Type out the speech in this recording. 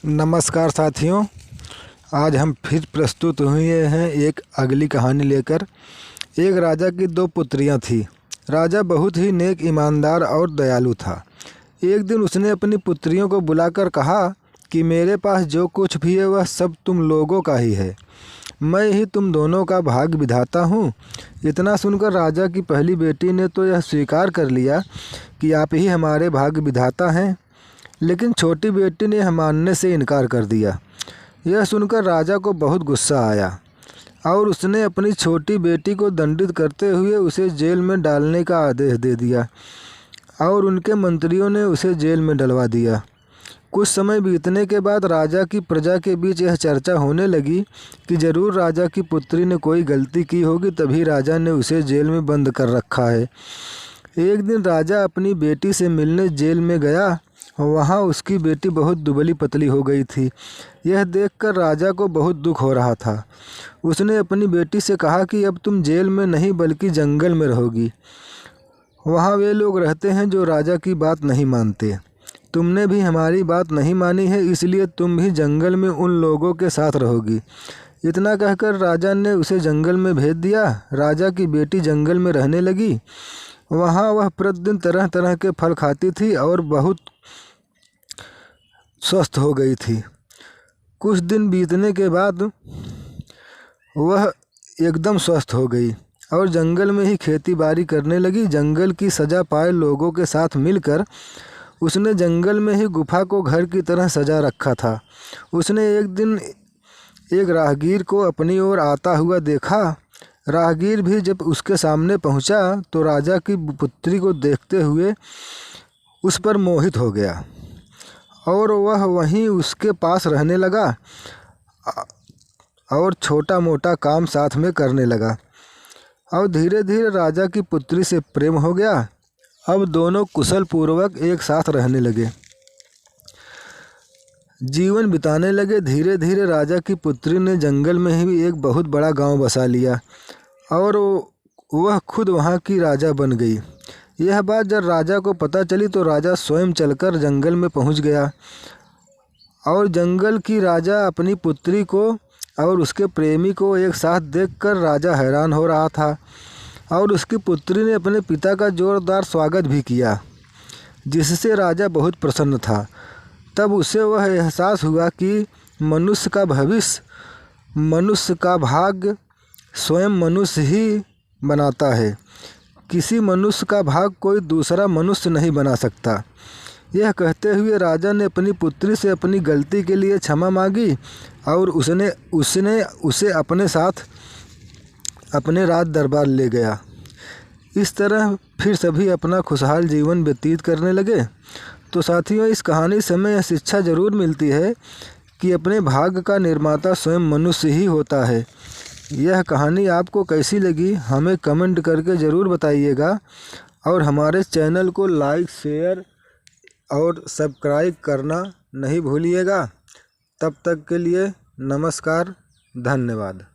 नमस्कार साथियों, आज हम फिर प्रस्तुत हुए हैं एक अगली कहानी लेकर। एक राजा की दो पुत्रियां थीं। राजा बहुत ही नेक, ईमानदार और दयालु था। एक दिन उसने अपनी पुत्रियों को बुलाकर कहा कि मेरे पास जो कुछ भी है वह सब तुम लोगों का ही है। मैं ही तुम दोनों का भाग्य विधाता हूँ। इतना सुनकर राजा की पहली बेटी ने तो यह स्वीकार कर लिया कि आप ही हमारे भाग्य विधाता हैं, लेकिन छोटी बेटी ने यह मानने से इनकार कर दिया। यह सुनकर राजा को बहुत गुस्सा आया और उसने अपनी छोटी बेटी को दंडित करते हुए उसे जेल में डालने का आदेश दे दिया और उनके मंत्रियों ने उसे जेल में डलवा दिया। कुछ समय बीतने के बाद राजा की प्रजा के बीच यह चर्चा होने लगी कि जरूर राजा की पुत्री ने कोई गलती की होगी, तभी राजा ने उसे जेल में बंद कर रखा है। एक दिन राजा अपनी बेटी से मिलने जेल में गया। वहाँ उसकी बेटी बहुत दुबली पतली हो गई थी। यह देखकर राजा को बहुत दुख हो रहा था। उसने अपनी बेटी से कहा कि अब तुम जेल में नहीं बल्कि जंगल में रहोगी। वहाँ वे लोग रहते हैं जो राजा की बात नहीं मानते। तुमने भी हमारी बात नहीं मानी है, इसलिए तुम भी जंगल में उन लोगों के साथ रहोगी। इतना कहकर राजा ने उसे जंगल में भेज दिया। राजा की बेटी जंगल में रहने लगी। वहाँ वह प्रतिदिन तरह तरह के फल खाती थी और बहुत स्वस्थ हो गई थी। कुछ दिन बीतने के बाद वह एकदम स्वस्थ हो गई और जंगल में ही खेती बाड़ी करने लगी। जंगल की सजा पाए लोगों के साथ मिलकर उसने जंगल में ही गुफा को घर की तरह सजा रखा था। उसने एक दिन एक राहगीर को अपनी ओर आता हुआ देखा। राहगीर भी जब उसके सामने पहुंचा तो राजा की पुत्री को देखते हुए उस पर मोहित हो गया और वह वहीं उसके पास रहने लगा और छोटा मोटा काम साथ में करने लगा और धीरे धीरे राजा की पुत्री से प्रेम हो गया। अब दोनों कुशल पूर्वक एक साथ रहने लगे, जीवन बिताने लगे। धीरे धीरे राजा की पुत्री ने जंगल में ही एक बहुत बड़ा गांव बसा लिया और वह खुद वहां की राजा बन गई। यह बात जब राजा को पता चली तो राजा स्वयं चलकर जंगल में पहुंच गया और जंगल की राजा अपनी पुत्री को और उसके प्रेमी को एक साथ देखकर राजा हैरान हो रहा था और उसकी पुत्री ने अपने पिता का जोरदार स्वागत भी किया, जिससे राजा बहुत प्रसन्न था। तब उसे वह एहसास हुआ कि मनुष्य का भविष्य, मनुष्य का भाग्य स्वयं मनुष्य ही बनाता है। किसी मनुष्य का भाग्य कोई दूसरा मनुष्य नहीं बना सकता। यह कहते हुए राजा ने अपनी पुत्री से अपनी गलती के लिए क्षमा मांगी और उसने उसे अपने साथ अपने राज दरबार ले गया। इस तरह फिर सभी अपना खुशहाल जीवन व्यतीत करने लगे। तो साथियों, इस कहानी से हमें यह शिक्षा जरूर मिलती है कि अपने भाग्य का निर्माता स्वयं मनुष्य ही होता है। यह कहानी आपको कैसी लगी हमें कमेंट करके ज़रूर बताइएगा और हमारे चैनल को लाइक, शेयर और सब्सक्राइब करना नहीं भूलिएगा। तब तक के लिए नमस्कार, धन्यवाद।